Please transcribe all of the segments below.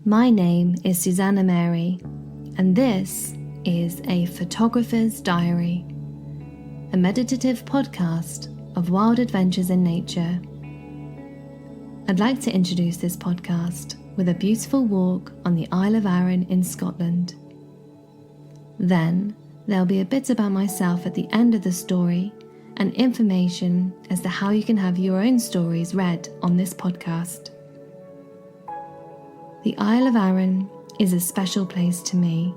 My name is Suzannah Mary, and this is A Photographer's Diary, a meditative podcast of wild adventures in nature. I'd like to introduce this podcast with a beautiful walk on the Isle of Arran in Scotland. Then there'll be a bit about myself at the end of the story and information as to how you can have your own stories read on this podcast. The Isle of Arran is a special place to me.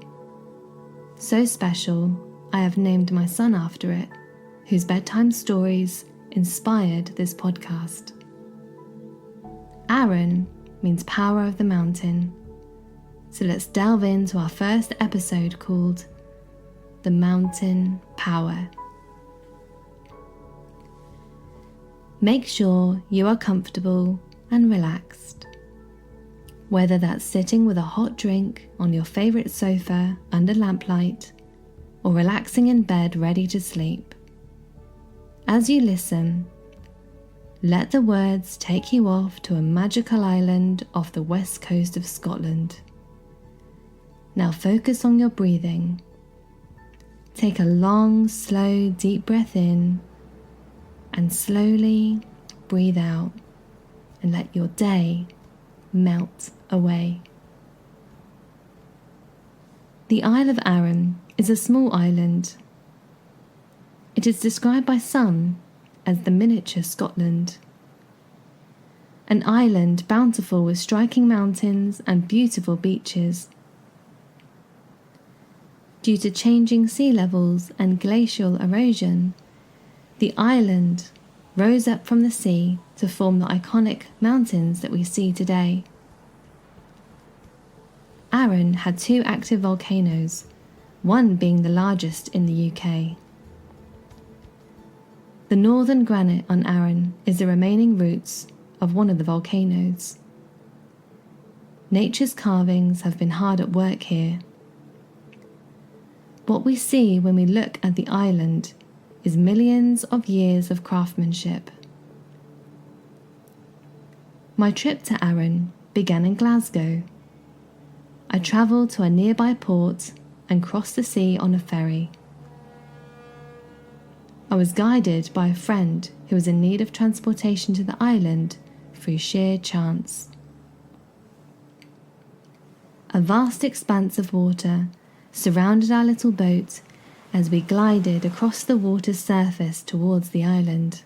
So special, I have named my son after it, whose bedtime stories inspired this podcast. Arran means power of the mountain. So let's delve into our first episode called The Mountain Power. Make sure you are comfortable and relaxed. Whether that's sitting with a hot drink on your favourite sofa under lamplight or relaxing in bed ready to sleep. As you listen, let the words take you off to a magical island off the west coast of Scotland. Now focus on your breathing. Take a long, slow, deep breath in and slowly breathe out and let your day melt away. The Isle of Arran is a small island. It is described by some as the miniature Scotland. An island bountiful with striking mountains and beautiful beaches. Due to changing sea levels and glacial erosion, the island rose up from the sea to form the iconic mountains that we see today. Arran had 2 active volcanoes, one being the largest in the UK. The northern granite on Arran is the remaining roots of one of the volcanoes. Nature's carvings have been hard at work here. What we see when we look at the island is millions of years of craftsmanship. My trip to Arran began in Glasgow. I travelled to a nearby port and crossed the sea on a ferry. I was guided by a friend who was in need of transportation to the island through sheer chance. A vast expanse of water surrounded our little boat as we glided across the water's surface towards the island.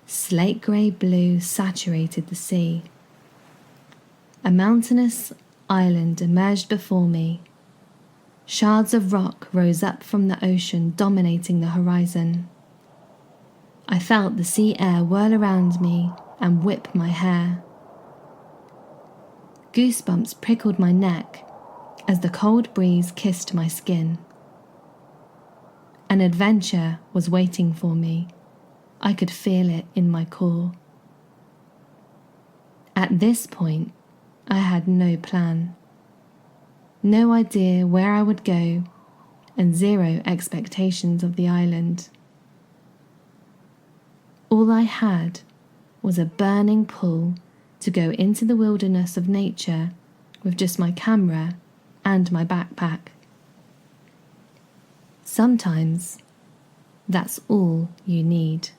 Slate grey blue saturated the sea. A mountainous island emerged before me. Shards of rock rose up from the ocean, dominating the horizon. I felt the sea air whirl around me and whip my hair. Goosebumps prickled my neck as the cold breeze kissed my skin. An adventure was waiting for me. I could feel it in my core. At this point, I had no plan. No idea where I would go, and zero expectations of the island. All I had was a burning pull to go into the wilderness of nature with just my camera and my backpack. Sometimes that's all you need.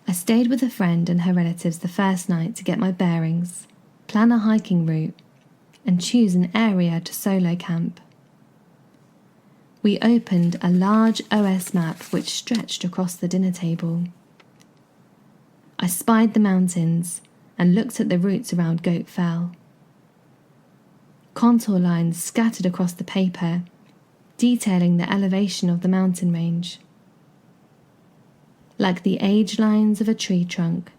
I stayed with a friend and her relatives the first night to get my bearings, plan a hiking route, and choose an area to solo camp. We opened a large OS map which stretched across the dinner table. I spied the mountains and looked at the routes around Goat Fell. Contour lines scattered across the paper, detailing the elevation of the mountain range. Like the age lines of a tree trunk,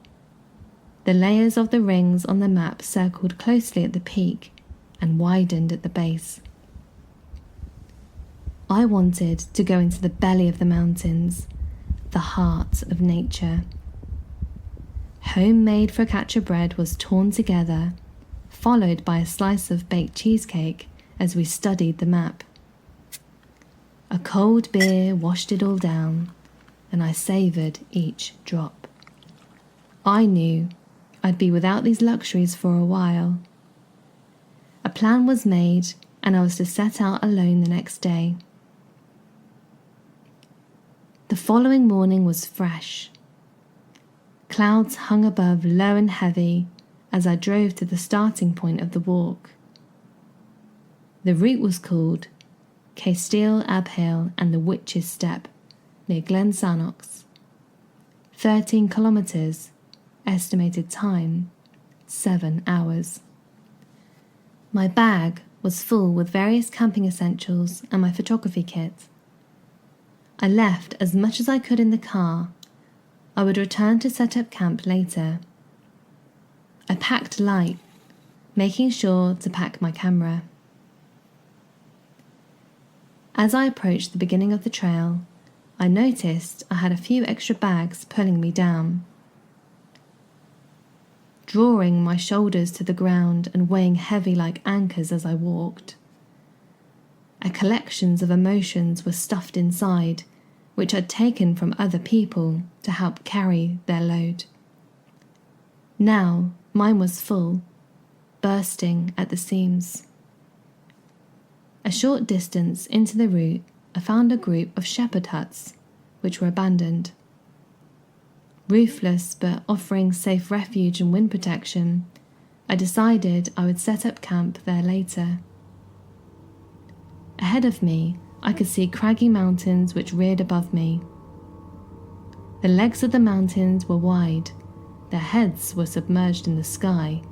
the layers of the rings on the map circled closely at the peak and widened at the base. I wanted to go into the belly of the mountains, the heart of nature. Homemade focaccia bread was torn together, followed by a slice of baked cheesecake as we studied the map. A cold beer washed it all down, and I savoured each drop. I knew I'd be without these luxuries for a while. A plan was made, and I was to set out alone the next day. The following morning was fresh. Clouds hung above low and heavy as I drove to the starting point of the walk. The route was called Castile Abhill and the Witch's Step near Glen Sannox. 13 kilometres, estimated time 7 hours. My bag was full with various camping essentials and my photography kit. I left as much as I could in the car. I would return to set up camp later. I packed light, making sure to pack my camera. As I approached the beginning of the trail, I noticed I had a few extra bags pulling me down. Drawing my shoulders to the ground and weighing heavy like anchors as I walked. A collection of emotions were stuffed inside, which I'd taken from other people to help carry their load. Now mine was full, bursting at the seams. A short distance into the route, I found a group of shepherd huts, which were abandoned. Roofless but offering safe refuge and wind protection, I decided I would set up camp there later. Ahead of me, I could see craggy mountains which reared above me. The legs of the mountains were wide, their heads were submerged in the sky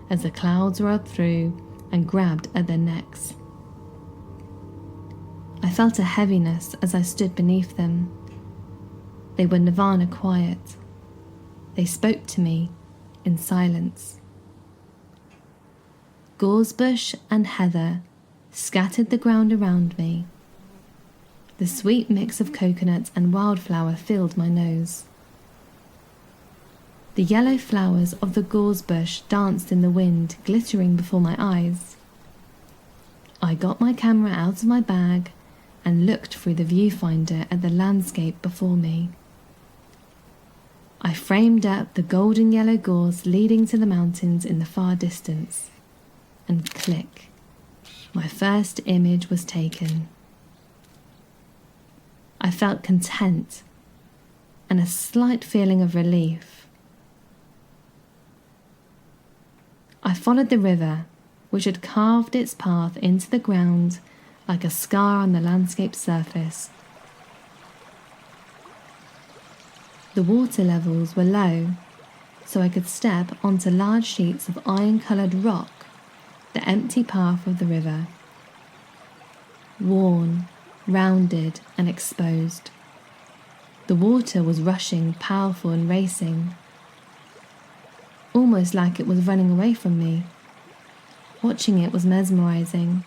as the clouds rolled through and grabbed at their necks. I felt a heaviness as I stood beneath them. They were nirvana quiet. They spoke to me in silence. Gorsebush and heather scattered the ground around me. The sweet mix of coconut and wildflower filled my nose. The yellow flowers of the gorsebush danced in the wind, glittering before my eyes. I got my camera out of my bag and looked through the viewfinder at the landscape before me. I framed up the golden yellow gorse leading to the mountains in the far distance, and click, my first image was taken. I felt content and a slight feeling of relief. I followed the river, which had carved its path into the ground like a scar on the landscape surface. The water levels were low, so I could step onto large sheets of iron-coloured rock, the empty path of the river. Worn, rounded and exposed. The water was rushing, powerful and racing, almost like it was running away from me. Watching it was mesmerising.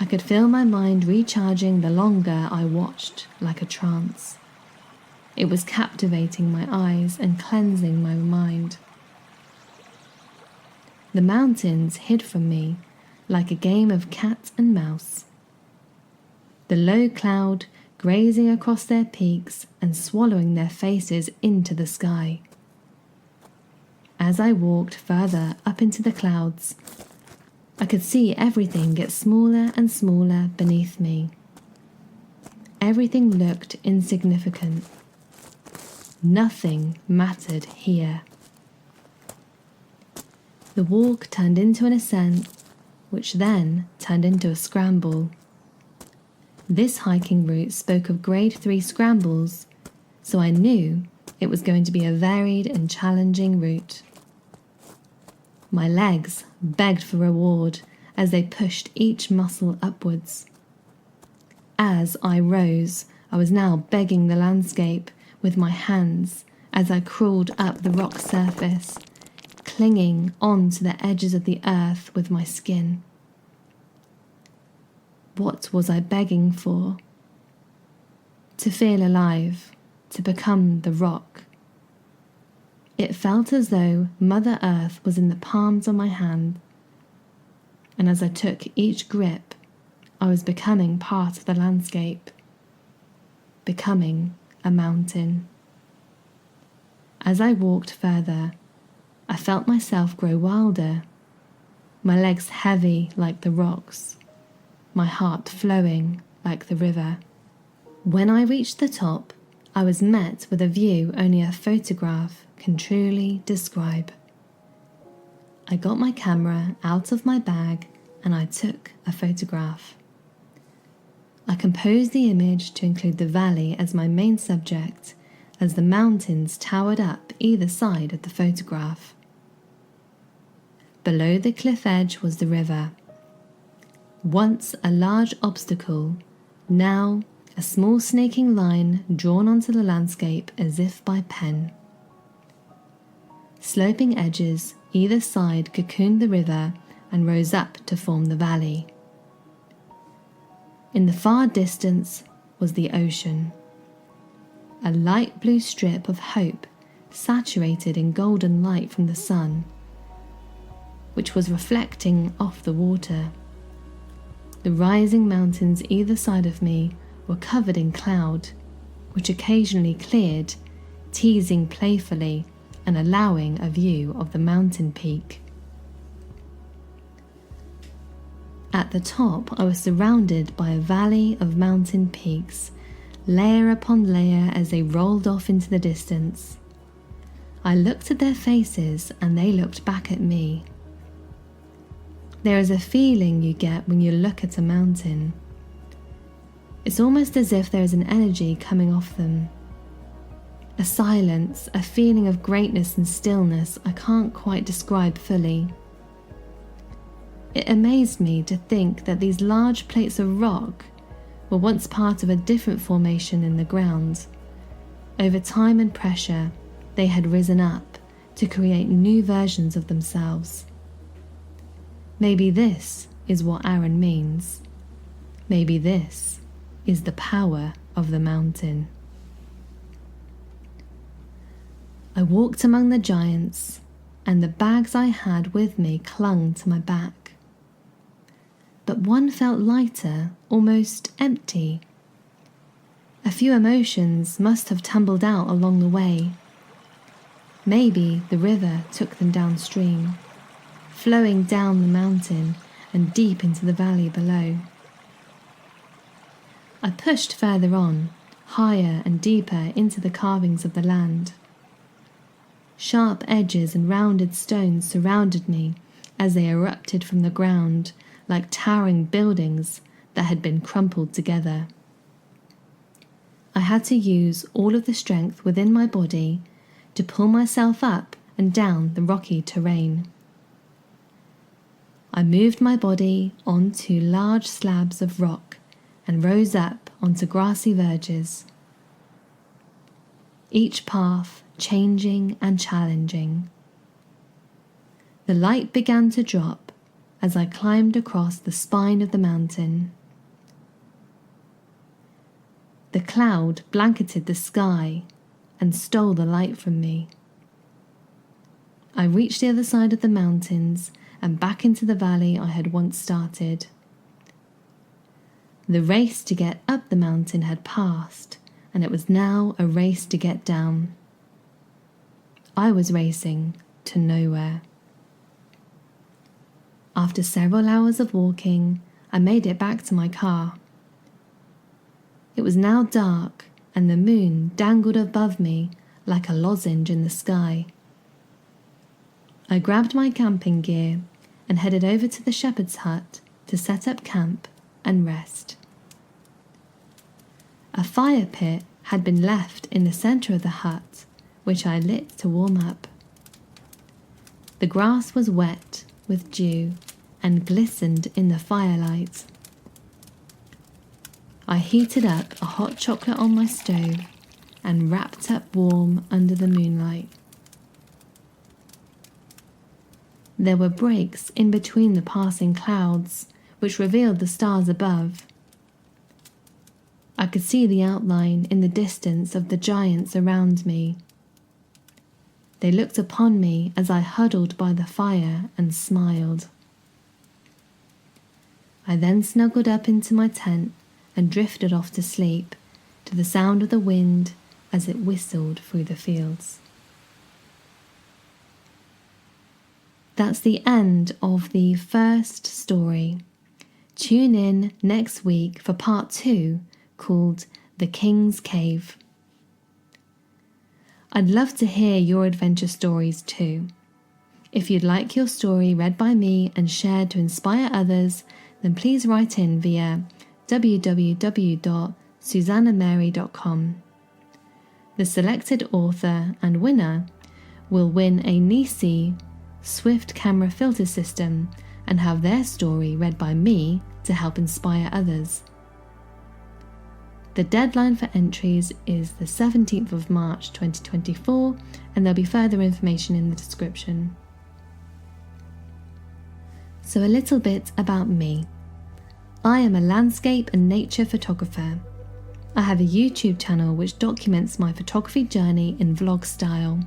I could feel my mind recharging the longer I watched, like a trance. It was captivating my eyes and cleansing my mind. The mountains hid from me like a game of cat and mouse. The low cloud grazing across their peaks and swallowing their faces into the sky. As I walked further up into the clouds, I could see everything get smaller and smaller beneath me. Everything looked insignificant. Nothing mattered here. The walk turned into an ascent, which then turned into a scramble. This hiking route spoke of grade 3 scrambles, so I knew it was going to be a varied and challenging route. My legs begged for reward as they pushed each muscle upwards. As I rose, I was now begging the landscape with my hands as I crawled up the rock surface, clinging on to the edges of the earth with my skin. What was I begging for? To feel alive, to become the rock. It felt as though Mother Earth was in the palms of my hand, and as I took each grip, I was becoming part of the landscape, becoming a mountain. As I walked further, I felt myself grow wilder, my legs heavy like the rocks, my heart flowing like the river. When I reached the top, I was met with a view only a photograph can truly describe. I got my camera out of my bag and I took a photograph. I composed the image to include the valley as my main subject, as the mountains towered up either side of the photograph. Below the cliff edge was the river. Once a large obstacle, now a small snaking line drawn onto the landscape as if by pen. Sloping edges either side cocooned the river and rose up to form the valley. In the far distance was the ocean, a light blue strip of hope saturated in golden light from the sun, which was reflecting off the water. The rising mountains either side of me were covered in cloud, which occasionally cleared, teasing playfully and allowing a view of the mountain peak. At the top, I was surrounded by a valley of mountain peaks, layer upon layer as they rolled off into the distance. I looked at their faces and they looked back at me. There is a feeling you get when you look at a mountain. It's almost as if there is an energy coming off them. A silence, a feeling of greatness and stillness I can't quite describe fully. It amazed me to think that these large plates of rock were once part of a different formation in the ground. Over time and pressure, they had risen up to create new versions of themselves. Maybe this is what Arran means. Maybe this is the power of the mountain. I walked among the giants, and the bags I had with me clung to my back. But one felt lighter, almost empty. A few emotions must have tumbled out along the way. Maybe the river took them downstream, flowing down the mountain and deep into the valley below. I pushed further on, higher and deeper into the carvings of the land. Sharp edges and rounded stones surrounded me as they erupted from the ground like towering buildings that had been crumpled together. I had to use all of the strength within my body to pull myself up and down the rocky terrain. I moved my body onto large slabs of rock and rose up onto grassy verges. Each path changing and challenging. The light began to drop as I climbed across the spine of the mountain. The cloud blanketed the sky and stole the light from me. I reached the other side of the mountains and back into the valley I had once started. The race to get up the mountain had passed, and it was now a race to get down. I was racing to nowhere. After several hours of walking, I made it back to my car. It was now dark, and the moon dangled above me like a lozenge in the sky. I grabbed my camping gear and headed over to the shepherd's hut to set up camp and rest. A fire pit had been left in the centre of the hut, which I lit to warm up. The grass was wet with dew and glistened in the firelight. I heated up a hot chocolate on my stove and wrapped up warm under the moonlight. There were breaks in between the passing clouds, which revealed the stars above. I could see the outline in the distance of the giants around me. They looked upon me as I huddled by the fire and smiled. I then snuggled up into my tent and drifted off to sleep to the sound of the wind as it whistled through the fields. That's the end of the first story. Tune in next week for part 2 called The King's Cave. I'd love to hear your adventure stories too. If you'd like your story read by me and shared to inspire others, then please write in via www.suzannahmary.com. The selected author and winner will win a NISI Swift camera filter system and have their story read by me to help inspire others. The deadline for entries is the 17th of March 2024, and there'll be further information in the description. So a little bit about me. I am a landscape and nature photographer. I have a YouTube channel which documents my photography journey in vlog style.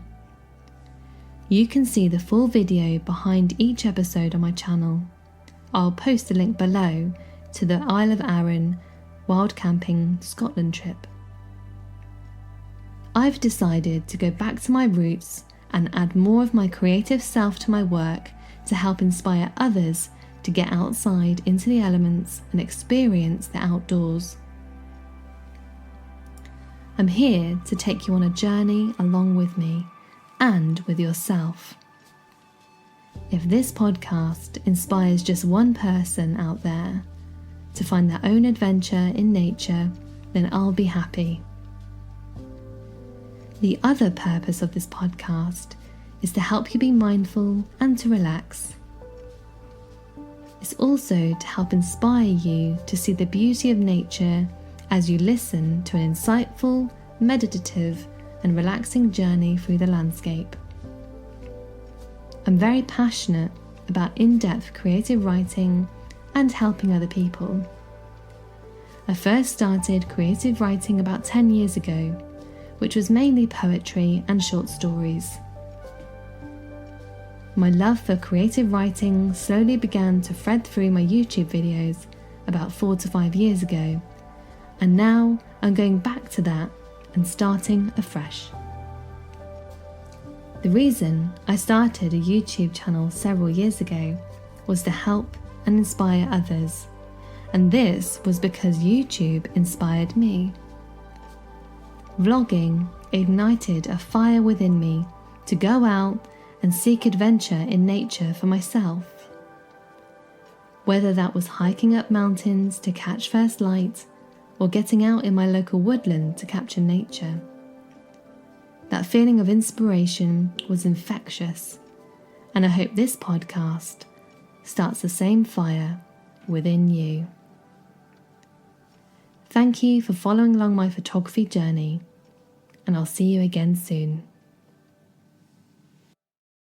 You can see the full video behind each episode on my channel. I'll post a link below to the Isle of Arran wild camping Scotland trip. I've decided to go back to my roots and add more of my creative self to my work to help inspire others to get outside into the elements and experience the outdoors. I'm here to take you on a journey along with me and with yourself. If this podcast inspires just one person out there to find their own adventure in nature, then I'll be happy. The other purpose of this podcast is to help you be mindful and to relax. It's also to help inspire you to see the beauty of nature as you listen to an insightful, meditative, and relaxing journey through the landscape. I'm very passionate about in-depth creative writing and helping other people. I first started creative writing about 10 years ago, which was mainly poetry and short stories. My love for creative writing slowly began to thread through my YouTube videos about 4 to 5 years ago, and now I'm going back to that and starting afresh. The reason I started a YouTube channel several years ago was to help and inspire others, and this was because YouTube inspired me. Vlogging ignited a fire within me to go out and seek adventure in nature for myself. Whether that was hiking up mountains to catch first light or getting out in my local woodland to capture nature. That feeling of inspiration was infectious, and I hope this podcast starts the same fire within you. Thank you for following along my photography journey, and I'll see you again soon.